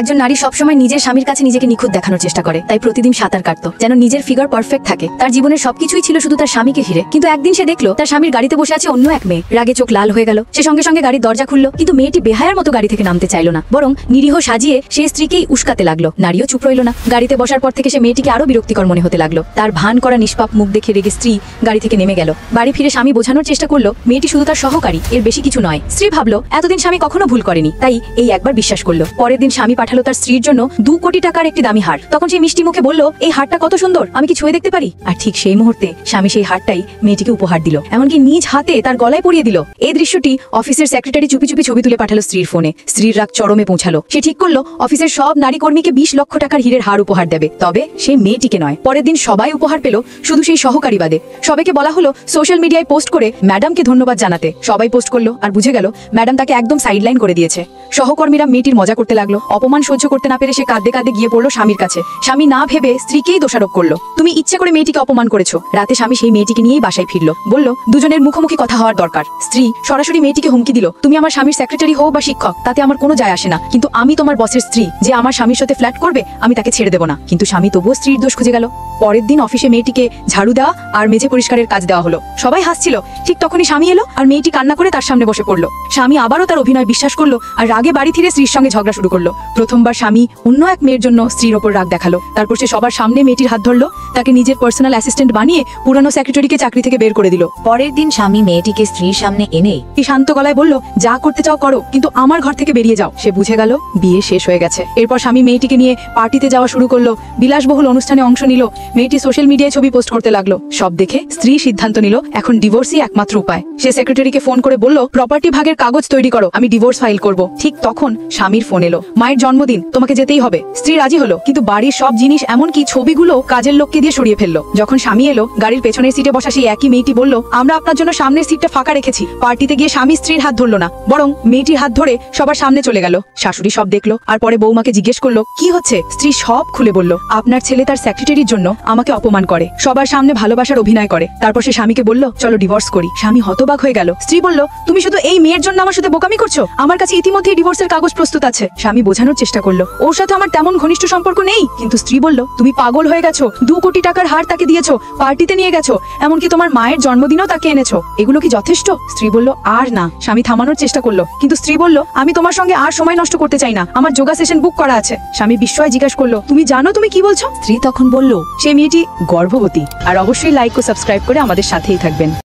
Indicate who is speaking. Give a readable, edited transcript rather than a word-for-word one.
Speaker 1: একজন নারী সবসময় নিজের স্বামীর কাছে নিজেকে নিখুঁত দেখানোর চেষ্টা করে, তাই প্রতিদিন সাঁতার কাটতো যেন নিজের ফিগার পারফেক্ট থাকে। তার জীবনের সবকিছুই ছিল শুধু তার স্বামীকে ঘিরে। কিন্তু একদিন সে দেখলো তার স্বামীর গাড়িতে বসে আছে অন্য এক মেয়ে। রাগে চোখ লাল হয়ে গেল। সে সঙ্গে সঙ্গে গাড়ির দরজা খুললো, কিন্তু মেয়েটি বেহায়ার মতো গাড়ি থেকে নামতে চাইলো না, বরং নিরীহ সাজিয়ে সে স্ত্রীকেই উস্কাতে লাগলো। নারীও চুপ রইল না। গাড়িতে বসার পর থেকে সে মেয়েটিকে আরো বিরক্তিকর মনে হতে লাগলো। তার ভান করা নিষ্পাপ মুখ দেখে রেগে স্ত্রী গাড়ি থেকে নেমে গেল। বাড়ি ফিরে স্বামী বোঝানোর চেষ্টা করলো মেয়েটি শুধু তার সহকারী, এর বেশি কিছু নয়। স্ত্রী ভাবলো এতদিন স্বামী কখনো ভুল করেনি, তাই এই একবার বিশ্বাস করলো। পরের দিন স্বামী পাঠালো তার স্ত্রীর জন্য 2 কোটি টাকার একটি দামি হার। তখন সে মিষ্টি মুখে বলল, এই হারটা কত সুন্দর, আমি কি ছুঁয়ে দেখতে পারি? আর ঠিক সেই মুহূর্তে স্বামী সেই হারটাই মেয়েটিকে উপহার দিল, এমনকি নিজ হাতে তার গলায় পরিয়ে দিল। এই দৃশ্যটি অফিসের সেক্রেটারি চুপি চুপি ছবি তুলে পাঠালো স্ত্রীর ফোনে। স্ত্রীর রাগ চরমে পৌঁছালো। সে ঠিক করলো অফিসের সব নারী কর্মীকে 20 লক্ষ টাকার হীরের হার উপহার দেবে, তবে সেই মেয়েটিকে নয়। পরের দিন সবাই উপহার পেল, শুধু সেই সহকারী বাদে। সবাইকে বলা হলো সোশ্যাল মিডিয়ায় পোস্ট করে ম্যাডামকে ধন্যবাদ জানাতে। সবাই পোস্ট করলো, আর বুঝে গেল ম্যাডাম তাকে একদম সাইডলাইন করে দিয়েছে। সহকর্মীরা মেয়েটির মজা করতে লাগলো। অপমান সহ্য করতে না পেরে সে কাঁদতে কাঁদতে গিয়ে পড়লো স্বামীর কাছে। স্বামী না ভেবে স্ত্রীকেই দোষারোপ করলো, তুমি ইচ্ছে করে মেয়েটিকে অপমান করেছো। রাতে স্বামী সেই মেয়েটিকে নিয়েই বাসায় ফিরলো। বলল দুজনের মুখোমুখি কথা হওয়ার দরকার। স্ত্রী সরাসরি মেয়েটিকে হুমকি দিল, তুমি আমার স্বামীর সেক্রেটারি হও বা শিক্ষক, তাতে আমার কোনো যায় আসে না, কিন্তু আমি তোমার বসের স্ত্রী, যে আমার স্বামীর সাথে ফ্ল্যাট করবে আমি তাকে ছেড়ে দেবো না। কিন্তু স্বামী তবুও স্ত্রীর দোষ খুঁজে গেল। পরের দিন অফিসে মেয়েটিকে ঝাড়ু দেওয়া আর মেঝে পরিষ্কারের কাজ দেওয়া হলো। সবাই হাসছিল। ঠিক তখনই স্বামী এলো, আর মেয়েটি কান্না করে তার সামনে বসে পড়লো। স্বামী আবারও তার অভিনয় বিশ্বাস করলো, আর রাগে বাড়ি ফিরে স্ত্রীর সঙ্গে ঝগড়া শুরু করলো। প্রথমবার স্বামী অন্য এক মেয়ের জন্য স্ত্রীর ওপর রাগ দেখালো। তারপর সে সবার সামনে মেয়েটির হাত ধরলো, তাকে নিজের পার্সোনাল অ্যাসিস্ট্যান্ট বানিয়ে পুরানো সেক্রেটারিকে চাকরি থেকে বের করে দিল।
Speaker 2: পরের দিন স্বামী মেয়েটিকে স্ত্রীর সামনে এনে
Speaker 1: শান্ত গলায় বলল, যা করতে চাও করো, কিন্তু আমার ঘর থেকে বেরিয়ে যাও। সে বুঝে গেল বিয়ে শেষ হয়ে গেছে। এরপর স্বামী মেয়েটিকে নিয়ে পার্টিতে যাওয়া শুরু করলো, বিলাসবহুল অনুষ্ঠানে অংশ নিল। মেয়েটি সোশ্যাল মিডিয়ায় ছবি পোস্ট করতে লাগলো। সব দেখে স্ত্রী সিদ্ধান্ত নিল এখন ডিভোর্সই একমাত্র উপায়। সে সেক্রেটারিকে ফোন করে বলল, প্রপার্টি ভাগের কাগজ তৈরি করো, আমি ডিভোর্স ফাইল করব। ঠিক তখন স্বামীর ফোন এলো, মায়ের জন্মদিন, তোমাকে যেতেই হবে। স্ত্রী রাজি হলো, কিন্তু বাড়ির সব জিনিস এমনকি ছবিগুলো কাজের লোককে দিয়ে সরিয়ে ফেললো। যখন স্বামী এলো, গাড়ির পেছনের সিটে বসা সেই একই মেয়েটি বলল, আমরা আপনার জন্য সামনের সিটটা ফাঁকা রেখেছি। পার্টিতে গিয়ে স্বামী স্ত্রীর হাত ধরলো না, বরং মেয়েটির হাত ধরে সবার সামনে চলে গেল। শাশুড়ি সব দেখলো, আর পরে বৌমাকে জিজ্ঞেস করলো কি হচ্ছে। স্ত্রী সব খুলে বলল, আপনার ছেলে তার সেক্রেটারির জন্য আমাকে অপমান করে, সবার সামনে ভালোবাসার অভিনয় করে। তারপর সে স্বামীকে বলল, চলো ডিভোর্স করি। স্বামী হতবাক হয়ে গেল। স্ত্রী বলল, তুমি শুধু এই মেয়ের জন্য আমার সাথে বোকামি করছো, আমার কাছে ইতিমধ্যেই ডিভোর্সের কাগজ প্রস্তুত আছে। স্বামী বোঝানোর চেষ্টা করলো, ওর সাথে আমার তেমন ঘনিষ্ঠ সম্পর্ক নেই। কিন্তু স্ত্রী বলল, তুমি পাগল হয়ে গেছো, 2 কোটি টাকার হার তাকে দিয়েছো, পার্টিতে নিয়ে গেছো, এমনকি তোমার মায়ের জন্মদিনও তাকে এনেছো, এগুলো কি যথেষ্ট? স্ত্রী বলল, আর না। স্বামী থামানোর চেষ্টা করলো, কিন্তু স্ত্রী বলল, আমি তোমার সঙ্গে আর সময় নষ্ট করতে চাই না, আমার যোগা সেশন বুক করা আছে। স্বামী বিস্ময়ে জিজ্ঞাসা করলো, তুমি জানো তুমি কি বলছো? স্ত্রী তখন বলল, সেই মেয়েটি গর্ভবতী। আর অবশ্যই লাইক ও সাবস্ক্রাইব করে আমাদের সাথেই থাকবেন।